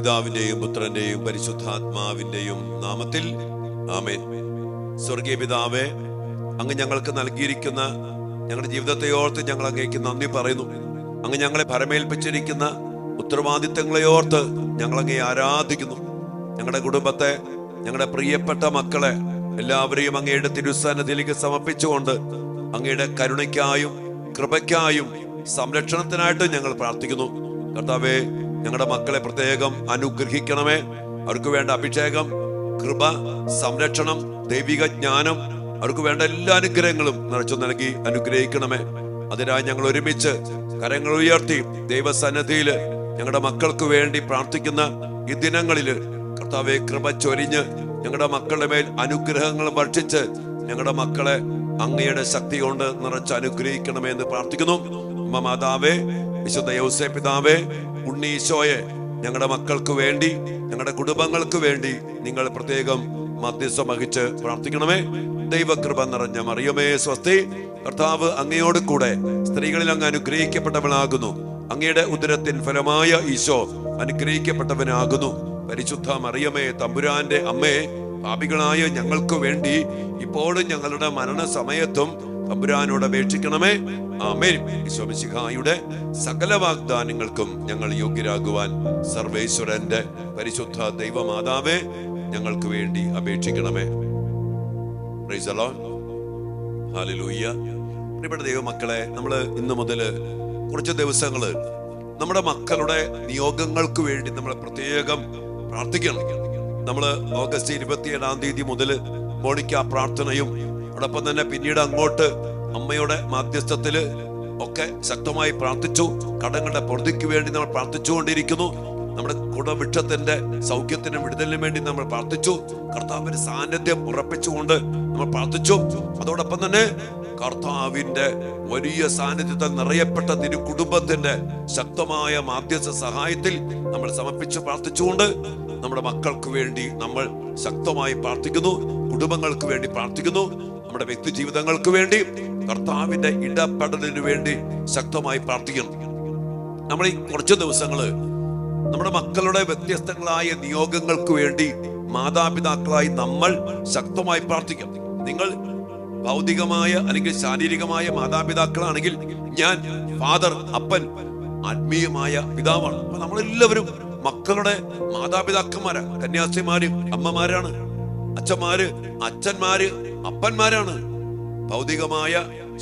പിതാവിന്റെയും പുത്രന്റെയും പരിശുദ്ധാത്മാവിന്റെയും നാമത്തിൽ ആമേൻ. സ്വർഗീയ പിതാവേ, അങ്ങ് ഞങ്ങൾക്ക് നൽകിയിരിക്കുന്ന ഞങ്ങളുടെ ജീവിതത്തെ ഓർത്ത് ഞങ്ങൾ അങ്ങേക്ക് നന്ദി പറയുന്നു. അങ്ങ് ഞങ്ങളെ ഭരമേൽപ്പിച്ചിരിക്കുന്ന ഉത്തരവാദിത്തങ്ങളെ ഓർത്ത് ഞങ്ങൾ അങ്ങേ ആരാധിക്കുന്നു. ഞങ്ങളുടെ കുടുംബത്തെ, ഞങ്ങളുടെ പ്രിയപ്പെട്ട മക്കളെ എല്ലാവരെയും അങ്ങയുടെ തിരുസന്നിധിയിലേക്ക് സമർപ്പിച്ചുകൊണ്ട് അങ്ങയുടെ കരുണയ്ക്കായും കൃപയ്ക്കായും സംരക്ഷണത്തിനായിട്ട് ഞങ്ങൾ പ്രാർത്ഥിക്കുന്നു. കർത്താവേ, ഞങ്ങളുടെ മക്കളെ പ്രത്യേകം അനുഗ്രഹിക്കണമേ. അവർക്ക് വേണ്ട അഭിഷേകം, കൃപ, സംരക്ഷണം, ദൈവിക ജ്ഞാനം, അവർക്ക് വേണ്ട എല്ലാ അനുഗ്രഹങ്ങളും നിറച്ചു നൽകി അനുഗ്രഹിക്കണമേ. അതിനായി ഞങ്ങൾ ഒരുമിച്ച് കരങ്ങൾ ഉയർത്തി ദൈവസന്നിധിയിൽ ഞങ്ങളുടെ മക്കൾക്ക് വേണ്ടി പ്രാർത്ഥിക്കുന്ന ഈ ദിനങ്ങളില് കർത്താവെ, കൃപ ചൊരിഞ്ഞ് ഞങ്ങളുടെ മക്കളുടെ മേൽ അനുഗ്രഹങ്ങൾ വർഷിച്ച് ഞങ്ങളുടെ മക്കളെ അങ്ങയുടെ ശക്തി കൊണ്ട് നിറച്ച് അനുഗ്രഹിക്കണമേ എന്ന് പ്രാർത്ഥിക്കുന്നു. മാതാവേ, വിശുദ്ധ യൗസേപ്പ് പിതാവേ, ഉണ്ണീശോയെ ഞങ്ങളുടെ മക്കൾക്ക് വേണ്ടി, ഞങ്ങളുടെ കുടുംബങ്ങൾക്ക് വേണ്ടി നിങ്ങൾ പ്രത്യേകം മധ്യസ്ഥം വഹിച്ച് പ്രാർത്ഥിക്കണമേ. ദൈവകൃപ നിറഞ്ഞ മറിയമേ സ്വസ്തി. കർത്താവ് അങ്ങയോട് കൂടെ സ്ത്രീകളിൽ അങ്ങ് അനുഗ്രഹിക്കപ്പെട്ടവളാകുന്നു. അങ്ങയുടെ ഉദരത്തിൻ ഫലമായ ഈശോ അനുഗ്രഹിക്കപ്പെട്ടവനാകുന്നു. പരിശുദ്ധ മറിയമേ, തമ്പുരാന്റെ അമ്മേ, പാപികളായ ഞങ്ങൾക്ക് വേണ്ടി ഇപ്പോഴും ഞങ്ങളുടെ മരണസമയത്തും തമ്പുരാനോട് അപേക്ഷിക്കണമേ. ആമേൻ. ഈശോ മിശിഹായുടെ സകല വാഗ്ദാനങ്ങൾക്കും ഞങ്ങൾ യോഗ്യരാകുവാൻ സർവേശ്വരന്റെ പരിശുദ്ധ ദൈവമാതാവേ ഞങ്ങൾക്ക് വേണ്ടി അപേക്ഷിക്കണമേ. Praise the Lord. ഹല്ലേലൂയ. പ്രിയപ്പെട്ട ദൈവമക്കളെ, നമ്മൾ ഇന്നു മുതൽ കുറച്ച് ദിവസങ്ങള് നമ്മുടെ മക്കളുടെ നിയോഗങ്ങൾക്ക് വേണ്ടി നമ്മൾ പ്രത്യേകം പ്രാർത്ഥിക്കണം. നമ്മള് ഓഗസ്റ്റ് 27-ാം തീയതി മുതൽ മോണിക്ക പ്രാർത്ഥനയും അതോടൊപ്പം തന്നെ പിന്നീട് അങ്ങോട്ട് അമ്മയുടെ മാധ്യസ്ഥത്തില് ഒക്കെ ശക്തമായി പ്രാർത്ഥിച്ചു. കടങ്ങളുടെ പൊറുതിക്ക് വേണ്ടി നമ്മൾ പ്രാർത്ഥിച്ചുകൊണ്ടിരിക്കുന്നു. നമ്മുടെ കുടവൃക്ഷത്തിന്റെ സൗഖ്യത്തിനും വിടുതലിനും വേണ്ടി നമ്മൾ പ്രാർത്ഥിച്ചു. കർത്താവിന്റെ സാന്നിധ്യം ഉറപ്പിച്ചുകൊണ്ട് നമ്മൾ പ്രാർത്ഥിച്ചു. അതോടൊപ്പം തന്നെ കർത്താവിന്റെ വലിയ സാന്നിധ്യത്തിൽ നിറയപ്പെട്ട തിരു കുടുംബത്തിന്റെ ശക്തമായ മാധ്യസ്ഥ സഹായത്തിൽ നമ്മൾ സമർപ്പിച്ച് പ്രാർത്ഥിച്ചുകൊണ്ട് നമ്മുടെ മക്കൾക്ക് വേണ്ടി നമ്മൾ ശക്തമായി പ്രാർത്ഥിക്കുന്നു. കുടുംബങ്ങൾക്ക് വേണ്ടി പ്രാർത്ഥിക്കുന്നു. നമ്മുടെ വ്യക്തി ജീവിതങ്ങൾക്ക് വേണ്ടി, കർത്താവിന്റെ ഇടപെടലിന് വേണ്ടി ശക്തമായി പ്രാർത്ഥിക്കണം. നമ്മൾ ഈ കുറച്ച് ദിവസങ്ങള് നമ്മുടെ മക്കളുടെ വ്യത്യസ്തങ്ങളായ നിയോഗങ്ങൾക്ക് വേണ്ടി മാതാപിതാക്കളായി നമ്മൾ ശക്തമായി പ്രാർത്ഥിക്കാം. നിങ്ങൾ ഭൗതികമായ അല്ലെങ്കിൽ ശാരീരികമായ മാതാപിതാക്കളാണെങ്കിൽ ഞാൻ ഫാദർ, അപ്പൻ, ആത്മീയമായ പിതാവാണ്. അപ്പൊ നമ്മളെല്ലാവരും മക്കളുടെ മാതാപിതാക്കന്മാരാ. കന്യാസ്ത്രീമാര് അമ്മമാരാണ്, അച്ഛന്മാര് അച്ഛന്മാര് അപ്പന്മാരാണ്. ഭൗതികമായ,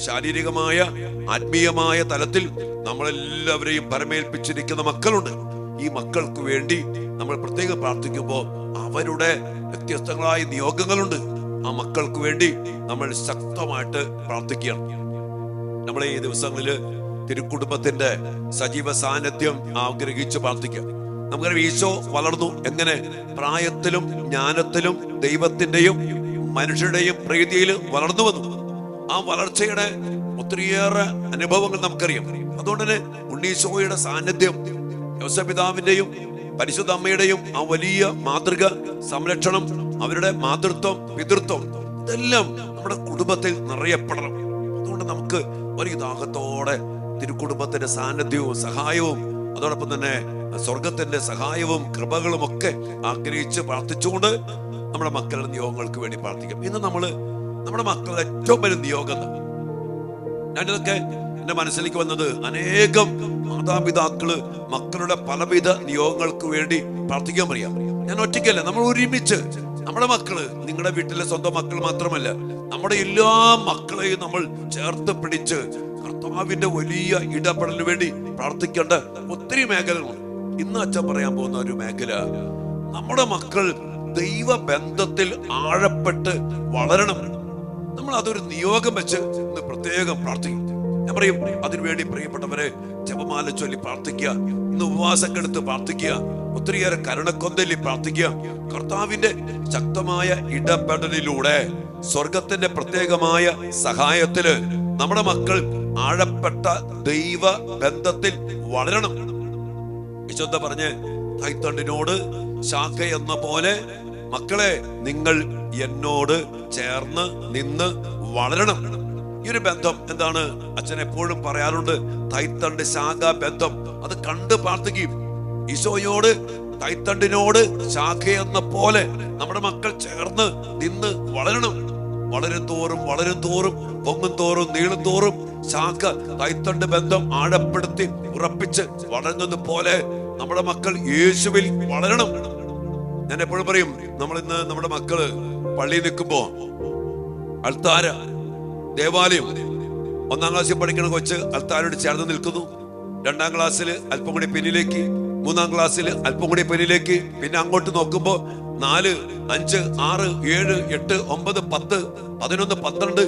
ശാരീരികമായ, ആത്മീയമായ തലത്തിൽ നമ്മളെല്ലാവരെയും പരമേൽപ്പിച്ചിരിക്കുന്ന മക്കളുണ്ട്. ഈ മക്കൾക്ക് വേണ്ടി നമ്മൾ പ്രത്യേകം പ്രാർത്ഥിക്കുമ്പോൾ അവരുടെ വ്യത്യസ്തങ്ങളായ നിയോഗങ്ങളുണ്ട്. ആ മക്കൾക്ക് വേണ്ടി നമ്മൾ ശക്തമായിട്ട് പ്രാർത്ഥിക്കുകയാണ്. നമ്മൾ ഈ ദിവസങ്ങളില് തിരുക്കുടുംബത്തിന്റെ സജീവ സാന്നിധ്യം ആഗ്രഹിച്ച് പ്രാർത്ഥിക്കാം. നമുക്കറിയാം, ഈശോ വളർന്നു എങ്ങനെ? പ്രായത്തിലും ജ്ഞാനത്തിലും ദൈവത്തിന്റെയും മനുഷ്യരുടെയും പ്രീതിയിൽ വളർന്നു വന്നു. ആ വളർച്ചയുടെ ഒത്തിരിയേറെ അനുഭവങ്ങൾ നമുക്കറിയാം. അതുകൊണ്ട് തന്നെ ഉണ്ണീശോയുടെ സാന്നിധ്യം, യോസേപ്പ് പിതാവിന്റെയും പരിശുദ്ധ അമ്മയുടെയും ആ വലിയ മാതൃക, സംരക്ഷണം, അവരുടെ മാതൃത്വം, പിതൃത്വം, ഇതെല്ലാം നമ്മുടെ കുടുംബത്തിൽ നിറയപ്പെടണം. അതുകൊണ്ട് നമുക്ക് വലിയ ദാഹത്തോടെ തിരുക്കുടുംബത്തിന്റെ സാന്നിധ്യവും സഹായവും അതോടൊപ്പം തന്നെ സ്വർഗത്തിന്റെ സഹായവും കൃപകളും ഒക്കെ ആഗ്രഹിച്ച് പ്രാർത്ഥിച്ചുകൊണ്ട് നമ്മുടെ മക്കളുടെ നിയോഗങ്ങൾക്ക് വേണ്ടി പ്രാർത്ഥിക്കാം. ഇന്ന് നമ്മുടെ മക്കളുടെ ഏറ്റവും വലിയ നിയോഗം, ഞാനിതൊക്കെ എന്റെ മനസ്സിലേക്ക് വന്നത്, അനേകം മാതാപിതാക്കള് മക്കളുടെ പലവിധ നിയോഗങ്ങൾക്ക് വേണ്ടി പ്രാർത്ഥിക്കാൻ പറയാം. ഞാൻ ഒറ്റയ്ക്കല്ല, നമ്മൾ ഒരുമിച്ച് നമ്മുടെ മക്കള്, നിങ്ങളുടെ വീട്ടിലെ സ്വന്തം മക്കൾ മാത്രമല്ല, നമ്മുടെ എല്ലാ മക്കളെയും നമ്മൾ ചേർത്ത് പിടിച്ച് കർത്താവിന്റെ വലിയ ഇടപെടലിന് വേണ്ടി പ്രാർത്ഥിക്കേണ്ട ഒത്തിരി മേഖലകളുണ്ട്. ഇന്ന് അച്ഛൻ പറയാൻ പോകുന്ന ഒരു മേഖല, നമ്മുടെ മക്കൾ ദൈവബന്ധത്തിൽ ആഴപ്പെട്ട് വളരണം. നമ്മൾ അതൊരു നിയോഗം വെച്ച് ഇന്ന് പ്രത്യേകം പ്രാർത്ഥിക്കും. ഞാൻ പറയും, അതിനുവേണ്ടി പ്രിയപ്പെട്ടവരെ ജപമാല ചൊല്ലി പ്രാർത്ഥിക്കുക, ഇന്ന് ഉപവാസം എടുത്ത് പ്രാർത്ഥിക്കുക, ഒത്തിരിയേറെ കരുണക്കൊന്തലി പ്രാർത്ഥിക്കുക. കർത്താവിന്റെ ശക്തമായ ഇടപെടലിലൂടെ സ്വർഗത്തിന്റെ പ്രത്യേകമായ സഹായത്തില് നമ്മുടെ മക്കൾ ആഴപ്പെട്ട ദൈവ ബന്ധത്തിൽ വളരണം. വിശുദ്ധ പറഞ്ഞ്, കൈത്തണ്ടിനോട് ശാഖ എന്ന പോലെ മക്കളെ നിങ്ങൾ എന്നോട് ചേർന്ന് നിന്ന് വളരണം. ഈ ഒരു ബന്ധം എന്താണ്? അച്ഛൻ എപ്പോഴും പറയാറുണ്ട്, തൈത്തണ്ട് ശാഖ ബന്ധം. അത് കണ്ട് പ്രാർത്ഥിക്കും. ഈശോയോട് തൈത്തണ്ടിനോട് ശാഖയെന്ന പോലെ നമ്മുടെ മക്കൾ ചേർന്ന് നിന്ന് വളരണം. വളരും തോറും പൊങ്ങും തോറും നീളും തോറും ശാഖ തൈത്തണ്ട് ബന്ധം ആഴപ്പെടുത്തി ഉറപ്പിച്ച് വളരുന്നത് പോലെ നമ്മുടെ മക്കൾ യേശുവിൽ വളരണം. ഞാൻ എപ്പോഴും പറയും, നമ്മൾ ഇന്ന് നമ്മുടെ മക്കള് പള്ളിയിൽ നിൽക്കുമ്പോ അൾത്താര ദേവാലയം, 1-ാം ക്ലാസ്സിൽ പഠിക്കുന്ന കൊച്ച് അൾത്താരോട് ചേർന്ന് നിൽക്കുന്നു. 2-ാം ക്ലാസ്സിൽ അല്പം കൂടി പിന്നിലേക്ക്, 3-ാം ക്ലാസ്സിൽ അല്പം കൂടി പിന്നിലേക്ക്, പിന്നെ അങ്ങോട്ട് നോക്കുമ്പോ 4, 5, 6, 7, 8, 9, 10, 11, 12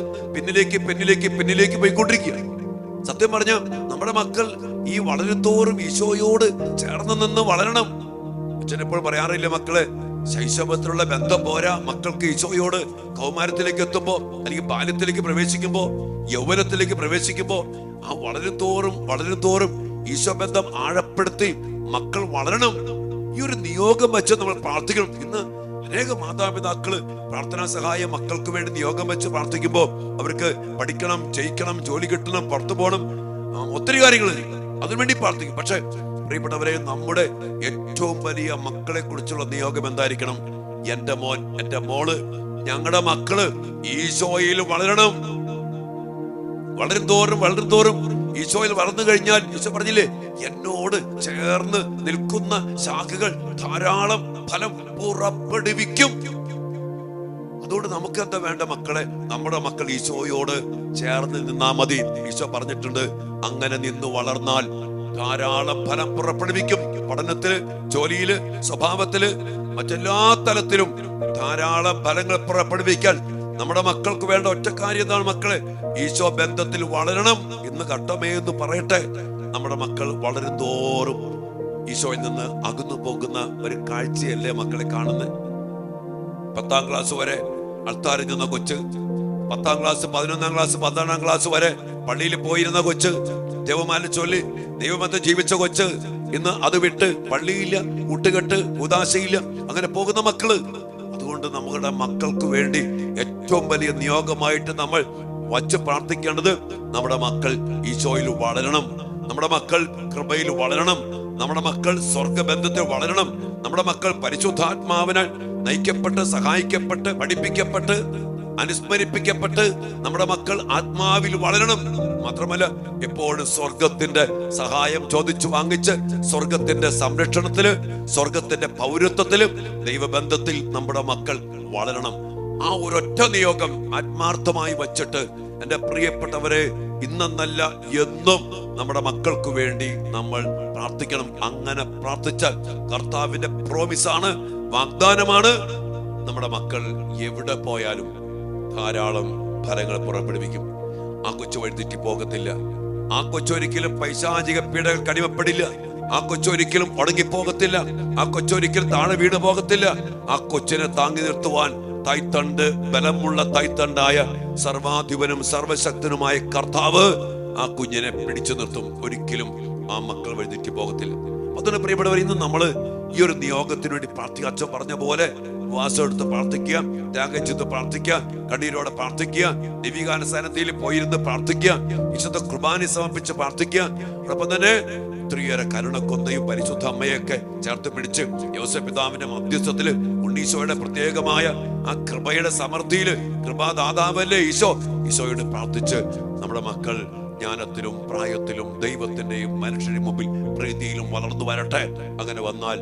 പിന്നിലേക്ക് പോയിക്കൊണ്ടിരിക്കുക. സത്യം പറഞ്ഞ നമ്മുടെ മക്കൾ ഈ വളരുന്തോറും ഈശോയോട് ചേർന്ന് നിന്ന് വളരണം. അച്ഛൻ എപ്പോഴും പറയാറില്ല, മക്കളെ ശൈശവത്തിലുള്ള ബന്ധം പോരാ, മക്കൾക്ക് ഈശോയോട് കൗമാരത്തിലേക്ക് എത്തുമ്പോ, അല്ലെങ്കിൽ ബാല്യത്തിലേക്ക് പ്രവേശിക്കുമ്പോ, യൗവനത്തിലേക്ക് പ്രവേശിക്കുമ്പോ ആ വളരുന്തോറും ഈശോ ബന്ധം ആഴപ്പെടുത്തി മക്കൾ വളരണം. ഈ ഒരു നിയോഗം വെച്ച് നമ്മൾ പ്രാർത്ഥിക്കണം. ഇന്ന് അനേക മാതാപിതാക്കള് പ്രാർത്ഥനാ സഹായം മക്കൾക്ക് വേണ്ടി നിയോഗം വെച്ച് പ്രാർത്ഥിക്കുമ്പോൾ അവർക്ക് പഠിക്കണം, ജയിക്കണം, ജോലി കിട്ടണം, പുറത്തു പോകണം, ഒത്തിരി കാര്യങ്ങൾ അതിനുവേണ്ടി പ്രാർത്ഥിക്കും. പക്ഷെ പ്രിയപ്പെട്ടവരെ, നമ്മുടെ ഏറ്റവും വലിയ മക്കളെ കുറിച്ചുള്ള നിയോഗം എന്തായിരിക്കണം? എന്റെ മോൻ, എന്റെ മോള്, ഞങ്ങളുടെ മക്കള് ഈശോയിൽ വളരണം. വളരും തോറും ഈശോയിൽ വളർന്നു കഴിഞ്ഞാൽ ഈശോ പറഞ്ഞില്ലേ, എന്നോട് ചേർന്ന് നിൽക്കുന്ന ശാഖകൾ ധാരാളം ഫലം പുറപ്പെടുവിക്കും. അതുകൊണ്ട് നമുക്ക് എന്താ വേണ്ട മക്കളെ? നമ്മുടെ മക്കൾ ഈശോയോട് ചേർന്ന് നിന്നാ മതി. ഈശോ പറഞ്ഞിട്ടുണ്ട്, അങ്ങനെ നിന്ന് വളർന്നാൽ ധാരാളം ഫലം പുറപ്പെടുവിക്കും. പഠനത്തില്, ജോലിയില്, സ്വഭാവത്തില്, മറ്റെല്ലാ തലത്തിലും ധാരാളം ഫലങ്ങൾ പുറപ്പെടുവിക്കാൻ നമ്മുടെ മക്കൾക്ക് വേണ്ട ഒറ്റ കാര്യം എന്താണ് മക്കളെ? ഈശോ ബന്ധത്തിൽ വളരണം. ഇന്ന് ഘട്ടമേ എന്ന് പറയട്ടെ, നമ്മുടെ മക്കൾ വളരും തോറും ഈശോയിൽ നിന്ന് അകന്നു പോകുന്ന ഒരു കാഴ്ചയല്ലേ മക്കളെ കാണുന്നത്? 10-ാം ക്ലാസ് വരെ അൾത്താരിൽ നിന്ന കൊച്ച്, 10-ാം ക്ലാസ്, 11-ാം ക്ലാസ്, 12-ാം ക്ലാസ് വരെ പള്ളിയിൽ പോയിരുന്ന കൊച്ച്, ദൈവമാല ചൊല്ലി ദൈവബന്ധം ജീവിച്ച കൊച്ച്, ഇന്ന് അത് വിട്ട് പള്ളിയില്ല, കൂട്ടുകെട്ട്, ഉദാശയില്ല, അങ്ങനെ പോകുന്ന മക്കള്. അതുകൊണ്ട് നമ്മുടെ മക്കൾക്ക് വേണ്ടി ഏറ്റവും വലിയ നിയോഗമായിട്ട് നമ്മൾ വച്ച് പ്രാർത്ഥിക്കേണ്ടത്, നമ്മുടെ മക്കൾ ഈശോയിൽ വളരണം, നമ്മുടെ മക്കൾ കൃപയിൽ വളരണം, നമ്മുടെ മക്കൾ സ്വർഗബന്ധത്തിൽ വളരണം, നമ്മുടെ മക്കൾ പരിശുദ്ധാത്മാവിനാൽ നയിക്കപ്പെട്ട്, സഹായിക്കപ്പെട്ട്, പഠിപ്പിക്കപ്പെട്ട്, അനുസ്മരിപ്പിക്കപ്പെട്ട് നമ്മുടെ മക്കൾ ആത്മാവിൽ വളരണം. മാത്രമല്ല എപ്പോഴും സ്വർഗത്തിന്റെ സഹായം ചോദിച്ചു വാങ്ങിച്ച് സ്വർഗത്തിന്റെ സംരക്ഷണത്തില്, സ്വർഗത്തിന്റെ പൗരത്വത്തില്, ദൈവബന്ധത്തിൽ നമ്മുടെ മക്കൾ വളരണം. ആ ഒരൊറ്റ നിയോഗം ആത്മാർത്ഥമായി വച്ചിട്ട് എന്റെ പ്രിയപ്പെട്ടവരെ, ഇന്നെന്നല്ല എന്നും നമ്മുടെ മക്കൾക്ക് വേണ്ടി നമ്മൾ പ്രാർത്ഥിക്കണം. അങ്ങനെ പ്രാർത്ഥിച്ചാൽ കർത്താവിന്റെ പ്രോമിസാണ്, വാഗ്ദാനമാണ്, നമ്മുടെ മക്കൾ എവിടെ പോയാലും ധാരാളം ഫലങ്ങൾ പുറപ്പെടുവിക്കും. ആ കൊച്ചു വഴിതെറ്റി പോകത്തില്ല. ആ കൊച്ചൊരിക്കലും പൈശാചിക പീഡകൾ കടിമപ്പെടില്ല. ആ കൊച്ചൊരിക്കലും ഉടങ്ങിപ്പോകത്തില്ല. ആ കൊച്ചൊരിക്കലും താഴെ വീണ് പോകത്തില്ല. ആ കൊച്ചിനെ താങ്ങി നിർത്തുവാൻ തൈത്തണ്ട്, ബലമുള്ള തൈത്തണ്ടായ സർവാധിപനും സർവശക്തനുമായ കർത്താവ് ആ കുഞ്ഞിനെ പിടിച്ചു നിർത്തും. ഒരിക്കലും ആ മക്കൾ വഴിതെറ്റി പോകത്തില്ല. അതുകൊണ്ട് പ്രിയപ്പെട്ടവർ, ഇന്ന് നമ്മള് ഈ ഒരു നിയോഗത്തിന് വേണ്ടി പ്രാർത്ഥിക്കുക. അച്ഛൻ പറഞ്ഞ പോലെ ഉപവാസം എടുത്ത് പ്രാർത്ഥിക്കുക, ത്യാഗം ചെയ്ത് പ്രാർത്ഥിക്കുക, കണ്ണീരോടെ പ്രാർത്ഥിക്കുക, ദിവികാനുസരണത്തിൽ പോയിരുന്ന് പ്രാർത്ഥിക്കുക, വിശുദ്ധ കുർബാന സമർപ്പിച്ച് പ്രാർത്ഥിക്കുക. അതോടൊപ്പം തന്നെ ഒത്തിരിയേറെ കരുണക്കൊന്തയും പരിശുദ്ധ അമ്മയൊക്കെ ചേർത്ത് പിടിച്ച് യോസേപ്പ് പിതാവിന്റെ മധ്യസ്ഥത്തില് ഉണ്ണീശോയുടെ പ്രത്യേകമായ ആ കൃപയുടെ സമൃദ്ധിയില്, കൃപാദാതാവല്ലേ ഈശോ, ഈശോയോട് പ്രാർത്ഥിച്ച് നമ്മുടെ മക്കൾ ജ്ഞാനത്തിലും പ്രായത്തിലും ദൈവത്തിന്റെയും മനുഷ്യരുടെ മുമ്പിൽ പ്രീതിയിലും വളർന്നു വരട്ടെ. അങ്ങനെ വന്നാൽ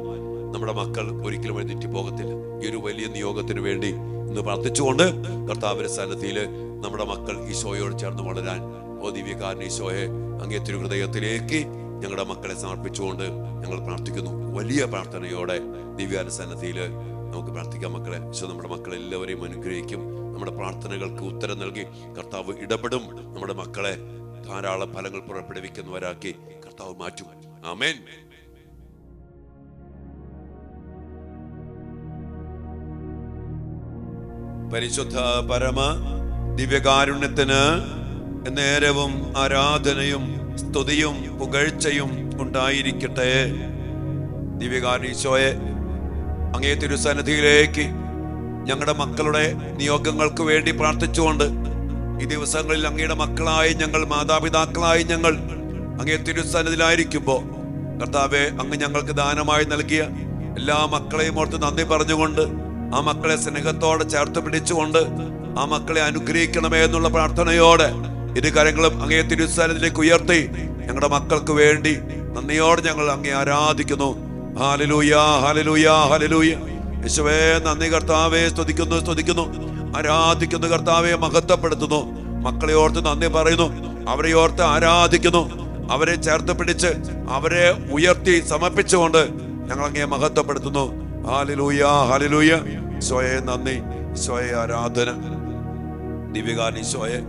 നമ്മുടെ മക്കൾ ഒരിക്കലും വഴിതെറ്റി പോകത്തില്ല. ഈ ഒരു വലിയ നിയോഗത്തിന് വേണ്ടി ഇന്ന് പ്രാർത്ഥിച്ചുകൊണ്ട് കർത്താവിന്റെ സന്നിധിയില് നമ്മുടെ മക്കൾ ഈശോയോട് ചേർന്ന് വളരാൻ, ഓ ദിവ്യകാരൻ ഈശോയെ, അങ്ങേ തിരുഹൃദയത്തിലേക്ക് ഞങ്ങളുടെ മക്കളെ സമർപ്പിച്ചുകൊണ്ട് ഞങ്ങൾ പ്രാർത്ഥിക്കുന്നു. വലിയ പ്രാർത്ഥനയോടെ ദിവ്യകാരൻ സന്നിധിയില് നമുക്ക് പ്രാർത്ഥിക്കാം. മക്കളെ, ഈശോ നമ്മുടെ മക്കളെല്ലാവരെയും അനുഗ്രഹിക്കും. നമ്മുടെ പ്രാർത്ഥനകൾക്ക് ഉത്തരം നൽകി കർത്താവ് ഇടപെടും. നമ്മുടെ മക്കളെ ധാരാളം ഫലങ്ങൾ പുറപ്പെടുവിക്കുന്നവരാക്കി കർത്താവ് മാറ്റും. ആമേൻ. പരിശുദ്ധ പരമ ദിവ്യകാരുണ്യത്തിന് നേരവും ആരാധനയും സ്തുതിയും പുകഴ്ചയും ഉണ്ടായിരിക്കട്ടെ. ദിവ്യകാരുണ്യ ഈശോയെ, അങ്ങേ തിരുസന്നിധിയിലേക്ക് ഞങ്ങളുടെ മക്കളുടെ നിയോഗങ്ങൾക്ക് വേണ്ടി പ്രാർത്ഥിച്ചുകൊണ്ട് ഈ ദിവസങ്ങളിൽ അങ്ങയുടെ മക്കളായി ഞങ്ങൾ, മാതാപിതാക്കളായി ഞങ്ങൾ അങ്ങേ തിരുസന്നിധിയിലായിരിക്കുമ്പോൾ കർത്താവെ, അങ്ങ് ഞങ്ങൾക്ക് ദാനമായി നൽകിയ എല്ലാ മക്കളെയും ഓർത്ത് നന്ദി പറഞ്ഞുകൊണ്ട്, ആ മക്കളെ സ്നേഹത്തോടെ ചേർത്ത് പിടിച്ചുകൊണ്ട്, ആ മക്കളെ അനുഗ്രഹിക്കണമേ എന്നുള്ള പ്രാർത്ഥനയോടെ ഇരു കരങ്ങളും അങ്ങേ തിരുസന്നിധിയിലേക്ക് ഉയർത്തി ഞങ്ങളുടെ മക്കൾക്ക് വേണ്ടി നന്ദിയോടെ ഞങ്ങൾ അങ്ങേ ആരാധിക്കുന്നു. Hallelujah, hallelujah, hallelujah. യേശുവേ നന്ദി കർത്താവേ, സ്തുതിക്കുന്നു, ആരാധിക്കുന്നു കർത്താവേ, മഹത്വപ്പെടുത്തുന്നു. മക്കളെ ഓർത്ത് നന്ദി പറയുന്നു, അവരെ ഓർത്ത് ആരാധിക്കുന്നു, അവരെ ചേർത്ത് പിടിച്ച് അവരെ ഉയർത്തി സമർപ്പിച്ചുകൊണ്ട് ഞങ്ങൾ അങ്ങേ മഹത്വപ്പെടുത്തുന്നു. ഹല്ലേലൂയ, ഹല്ലേലൂയ. ഈശോയെ നന്ദി, ഈശോയെ ആരാധന. ദിവ്യകാരൻ ഈശോയെ,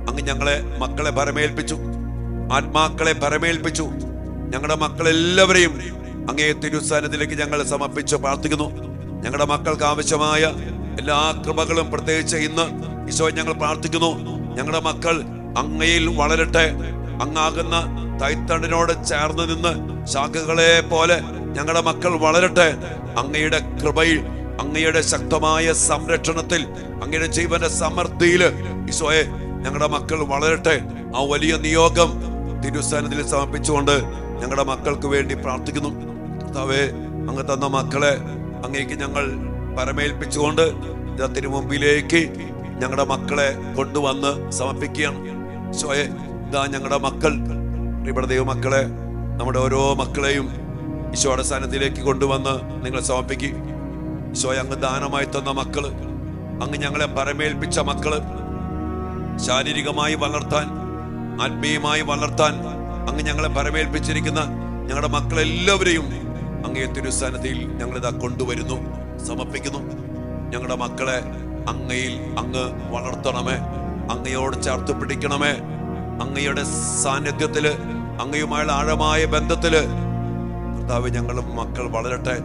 അങ്ങ് ഞങ്ങളെ മക്കളെ ഭരമേൽപ്പിച്ചു, ആത്മാക്കളെ ഭരമേൽപ്പിച്ചു. ഞങ്ങളുടെ മക്കളെല്ലാവരെയും അങ്ങേ തിരുസന്നിധിയിലേക്ക് ഞങ്ങൾ സമർപ്പിച്ച് പ്രാർത്ഥിക്കുന്നു. ഞങ്ങളുടെ മക്കൾക്ക് ആവശ്യമായ എല്ലാ കൃപകളും പ്രത്യേകിച്ച് ഇന്ന് ഈശോ ഞങ്ങൾ പ്രാർത്ഥിക്കുന്നു. ഞങ്ങളുടെ മക്കൾ അങ്ങയിൽ വളരട്ടെ. അങ്ങാകുന്ന തൈത്തണ്ടിനോട് ചേർന്ന് നിന്ന് ശാഖകളെ പോലെ ഞങ്ങളുടെ മക്കൾ വളരട്ടെ. അങ്ങയുടെ കൃപയിൽ, അങ്ങയുടെ ശക്തമായ സംരക്ഷണത്തിൽ, അങ്ങയുടെ ജീവന്റെ സമൃദ്ധിയിൽ ഈശോയെ ഞങ്ങളുടെ മക്കൾ വളരട്ടെ. ആ വലിയ നിയോഗം തിരുസന്നിധിയിൽ സമർപ്പിച്ചുകൊണ്ട് ഞങ്ങളുടെ മക്കൾക്ക് വേണ്ടി പ്രാർത്ഥിക്കുന്നു. കർത്താവേ, അങ്ങ് തന്ന മക്കളെ അങ്ങേക്ക് ഞങ്ങൾ പരമേൽപ്പിച്ചുകൊണ്ട് തിരു മുമ്പിലേക്ക് ഞങ്ങളുടെ മക്കളെ കൊണ്ടുവന്ന് സമർപ്പിക്കുകയാണ്. ഈശോയെ, ഇതാ ഞങ്ങളുടെ മക്കൾ, പ്രിയപ്പെട്ട ദൈവമക്കളെ, നമ്മുടെ ഓരോ മക്കളെയും ഈശോയുടെ സന്നിധിയിലേക്ക് കൊണ്ടുവന്ന് നിങ്ങൾ സമർപ്പിക്കുക. ഈശോയെ, അങ്ങ് ദാനമായി തന്ന മക്കള്, അങ്ങ് ഞങ്ങളെ പരമേൽപ്പിച്ച മക്കള്, ശാരീരികമായി വളർത്താൻ, ആത്മീയമായി വളർത്താൻ അങ്ങ് ഞങ്ങളെ പരമേൽപ്പിച്ചിരിക്കുന്ന ഞങ്ങളുടെ മക്കളെല്ലാവരെയും അങ്ങേ തിരുസന്നിധിയിൽ ഞങ്ങളിതാ കൊണ്ടുവരുന്നു, സമർപ്പിക്കുന്നു. ഞങ്ങളുടെ മക്കളെ അങ്ങയിൽ അങ്ങ് വളർത്തണമേ, അങ്ങയോട് ചേർത്ത് പിടിക്കണമേ. അങ്ങയുടെ സാന്നിധ്യത്തില്, അങ്ങയുമായുള്ള ആഴമായ ബന്ധത്തില് കർത്താവേ ഞങ്ങളുടെ മക്കൾ വളരട്ടെ.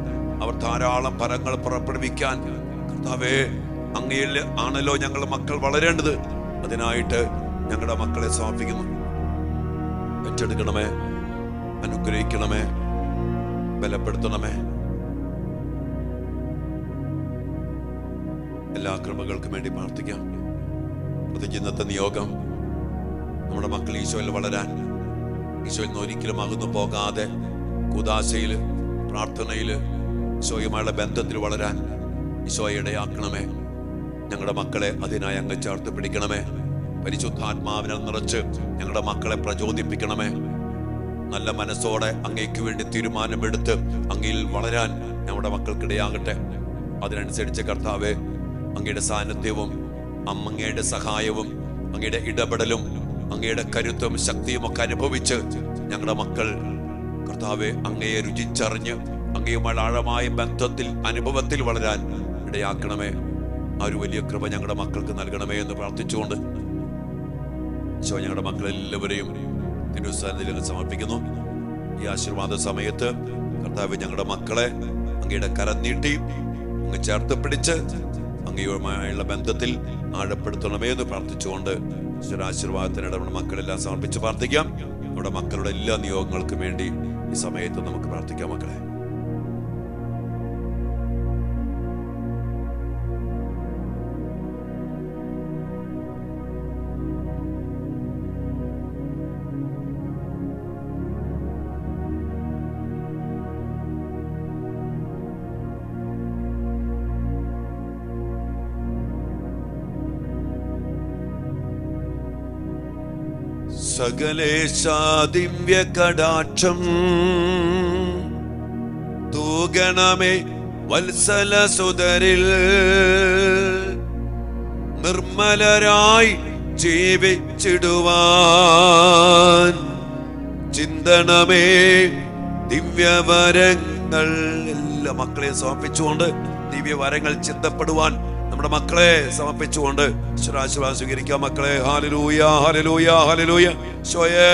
അവർ ധാരാളം ഫലങ്ങൾ പുറപ്പെടുവിക്കാൻ കർത്താവേ അങ്ങയിൽ ആണല്ലോ ഞങ്ങളുടെ മക്കൾ വളരേണ്ടത്. അതിനായിട്ട് ഞങ്ങളുടെ മക്കളെ സമർപ്പിക്കുന്നു. ഏറ്റെടുക്കണമേ, അനുഗ്രഹിക്കണമേ, ബലപ്പെടുത്തണമേ. എല്ലാ കൃപകൾക്കും വേണ്ടി പ്രാർത്ഥിക്കാം. പ്രത്യേകിച്ച് ഇന്നത്തെ നിയോഗം, നമ്മുടെ മക്കൾ ഈശോയിൽ വളരാൻ, ഈശോയിൽ നിന്ന് ഒരിക്കലും അകന്നു പോകാതെ കൂദാശയില്, പ്രാർത്ഥനയില്, ഈശോയുമായുള്ള ബന്ധത്തിൽ വളരാൻ ഈശോയെ ഇടയാക്കണമേ. ഞങ്ങളുടെ മക്കളെ അതിനായി അങ്ങ് ചേർത്ത് പിടിക്കണമേ. പരിശുദ്ധാത്മാവിനെ നിറച്ച് ഞങ്ങളുടെ മക്കളെ പ്രചോദിപ്പിക്കണമേ. നല്ല മനസ്സോടെ അങ്ങേക്ക് വേണ്ടി തീരുമാനമെടുത്ത് അങ്ങയിൽ വളരാൻ നമ്മുടെ മക്കൾക്കിടയാകട്ടെ. അതിനനുസരിച്ച് കർത്താവേ, അങ്ങയുടെ സാന്നിധ്യവും അങ്ങയുടെ സഹായവും അങ്ങയുടെ ഇടപെടലും അങ്ങയുടെ കരുത്തും ശക്തിയും ഒക്കെ അനുഭവിച്ച് ഞങ്ങളുടെ മക്കൾ കർത്താവെ അങ്ങയെ രുചിച്ചറിഞ്ഞ് അങ്ങയുമായി ആഴമായ ബന്ധത്തിൽ, അനുഭവത്തിൽ വളരാൻ ഇടയാക്കണമേ. ആ ഒരു വലിയ കൃപ ഞങ്ങളുടെ മക്കൾക്ക് നൽകണമേ എന്ന് പ്രാർത്ഥിച്ചുകൊണ്ട് ഈശോ ഞങ്ങളുടെ മക്കളെല്ലാവരെയും തിരുസന്നിധിയിൽ സമർപ്പിക്കുന്നു. ഈ ആശീർവാദ സമയത്ത് കർത്താവ് ഞങ്ങളുടെ മക്കളെ അങ്ങയുടെ കരം നീട്ടി അങ്ങ് ചേർത്ത് പിടിച്ച് അങ്ങയുമായുള്ള ബന്ധത്തിൽ ആഴപ്പെടുത്തണമേ എന്ന് പ്രാർത്ഥിച്ചുകൊണ്ട് ഈശ്വരാശീർവാദത്തിനിടെ നമ്മുടെ മക്കളെല്ലാം സമർപ്പിച്ച് പ്രാർത്ഥിക്കാം. നമ്മുടെ മക്കളുടെ എല്ലാ നിയോഗങ്ങൾക്കും വേണ്ടി ഈ സമയത്ത് നമുക്ക് പ്രാർത്ഥിക്കാം. മക്കളെ, സകലേശ ദിവ്യ കടാക്ഷം തൂഗണമേ വത്സല സുതരിൽ, നിർമ്മലരായി ജീവിച്ചിടുവാൻ ചിന്തണമേ ദിവ്യവരങ്ങൾ. എല്ലാ മക്കളെയും സമർപ്പിച്ചുകൊണ്ട് ദിവ്യവരങ്ങൾ ചിന്തപ്പെടുവാൻ നമ്മുടെ മക്കളെ സമർപ്പിച്ചുകൊണ്ട് ഈശ്വരാശീർവാദം സ്വീകരിക്കാം. മക്കളെ, ഹല്ലേലൂയ, ഹല്ലേലൂയ, ഹല്ലേലൂയ. ഈശോയേ,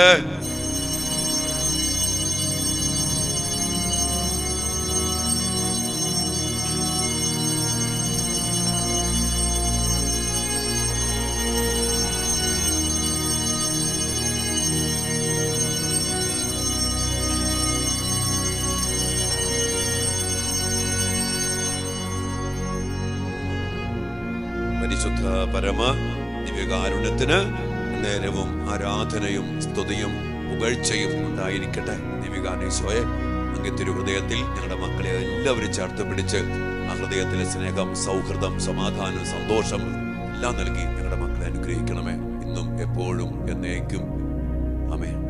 പരിശുദ്ധ പരമ ദിവ്യകാരുണ്യത്തിന് നേരവും ആരാധനയും സ്തുതിയും പുകഴ്ചയും ഉണ്ടായിരിക്കട്ടെ. ദിവ്യകാരുണ്യ ഈശോയെ, അങ്ങേ തിരുഹൃദയത്തിൽ ഞങ്ങളുടെ മക്കളെ എല്ലാവരും ചേർത്ത് പിടിച്ച് ആ ഹൃദയത്തിലെ സ്നേഹം, സൗഹൃദം, സമാധാനം, സന്തോഷം എല്ലാം നൽകി ഞങ്ങളുടെ മക്കളെ അനുഗ്രഹിക്കണമേ, ഇന്നും എപ്പോഴും എന്നേക്കും. ആമേൻ.